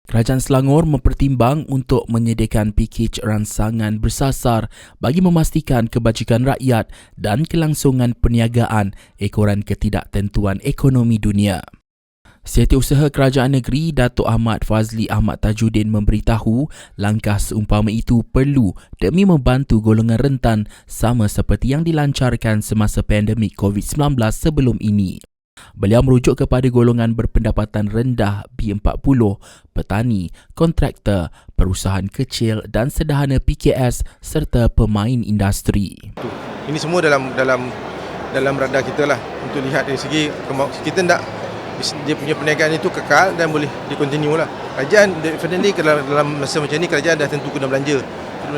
Kerajaan Selangor mempertimbang untuk menyediakan pakej rangsangan bersasar bagi memastikan kebajikan rakyat dan kelangsungan perniagaan ekoran ketidaktentuan ekonomi dunia. Setiausaha Kerajaan Negeri Datuk Ahmad Fazli Ahmad Tajuddin memberitahu langkah seumpama itu perlu demi membantu golongan rentan sama seperti yang dilancarkan semasa pandemik COVID-19 sebelum ini. Beliau merujuk kepada golongan berpendapatan rendah B40, petani, kontraktor, perusahaan kecil dan sederhana PKS serta pemain industri. Ini semua dalam radar kita lah untuk lihat dari segi kita nak dia punya perniagaan itu kekal dan boleh dikontinue lah. Kerajaan definitely dalam masa macam ni kerajaan dah tentu kena belanja.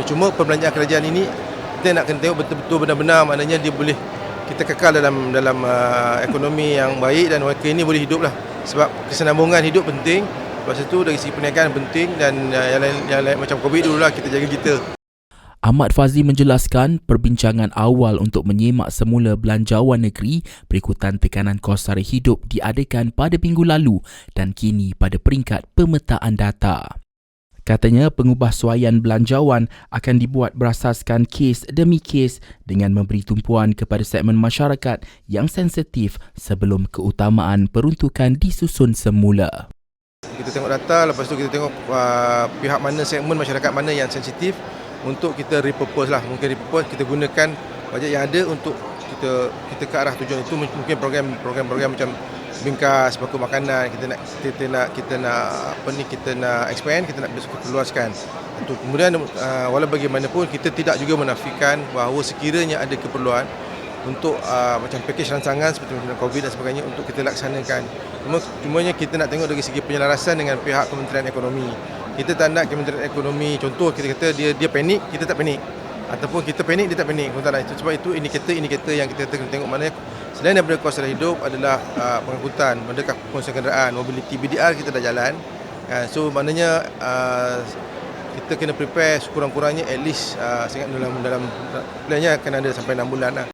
Cuma perbelanjaan kerajaan ini kita nak kena tengok betul-betul benar-benar, maknanya dia boleh kita kekal dalam ekonomi yang baik dan wakil ini boleh hidup lah. Sebab kesenambungan hidup penting. Lepas itu dari segi perniagaan penting dan yang lain macam COVID dulu lah kita jaga kita. Ahmad Fazli menjelaskan perbincangan awal untuk menyemak semula belanjawan negeri berikutan tekanan kos sara hidup diadakan pada minggu lalu dan kini pada peringkat pemetaan data. Katanya pengubahsuaian belanjawan akan dibuat berasaskan kes demi kes dengan memberi tumpuan kepada segmen masyarakat yang sensitif sebelum keutamaan peruntukan disusun semula. Kita tengok data, lepas tu kita tengok pihak mana, segmen masyarakat mana yang sensitif untuk kita repurpose lah. Mungkin repurpose kita gunakan bajet yang ada untuk kita ke arah tujuan itu. Mungkin program-program macam bingkas baku makanan kita nak expand, kita nak luaskan. Kemudian walau bagaimanapun kita tidak juga menafikan bahawa sekiranya ada keperluan untuk macam pakej rancangan seperti macam COVID dan sebagainya untuk kita laksanakan. Cumanya kita nak tengok dari segi penyelarasan dengan pihak Kementerian Ekonomi. Kita tak nak Kementerian Ekonomi contoh kita kata dia panik, kita tak panik. Ataupun kita panik, dia tak panik. Sebab itu indikator yang kita tengok mana selain daripada kos sara hidup adalah pengangkutan, adakah pengurusan kenderaan, mobility, BDR kita dah jalan. So maknanya kita kena prepare sekurang-kurangnya at least dalam plannya akan ada sampai 6 bulan lah.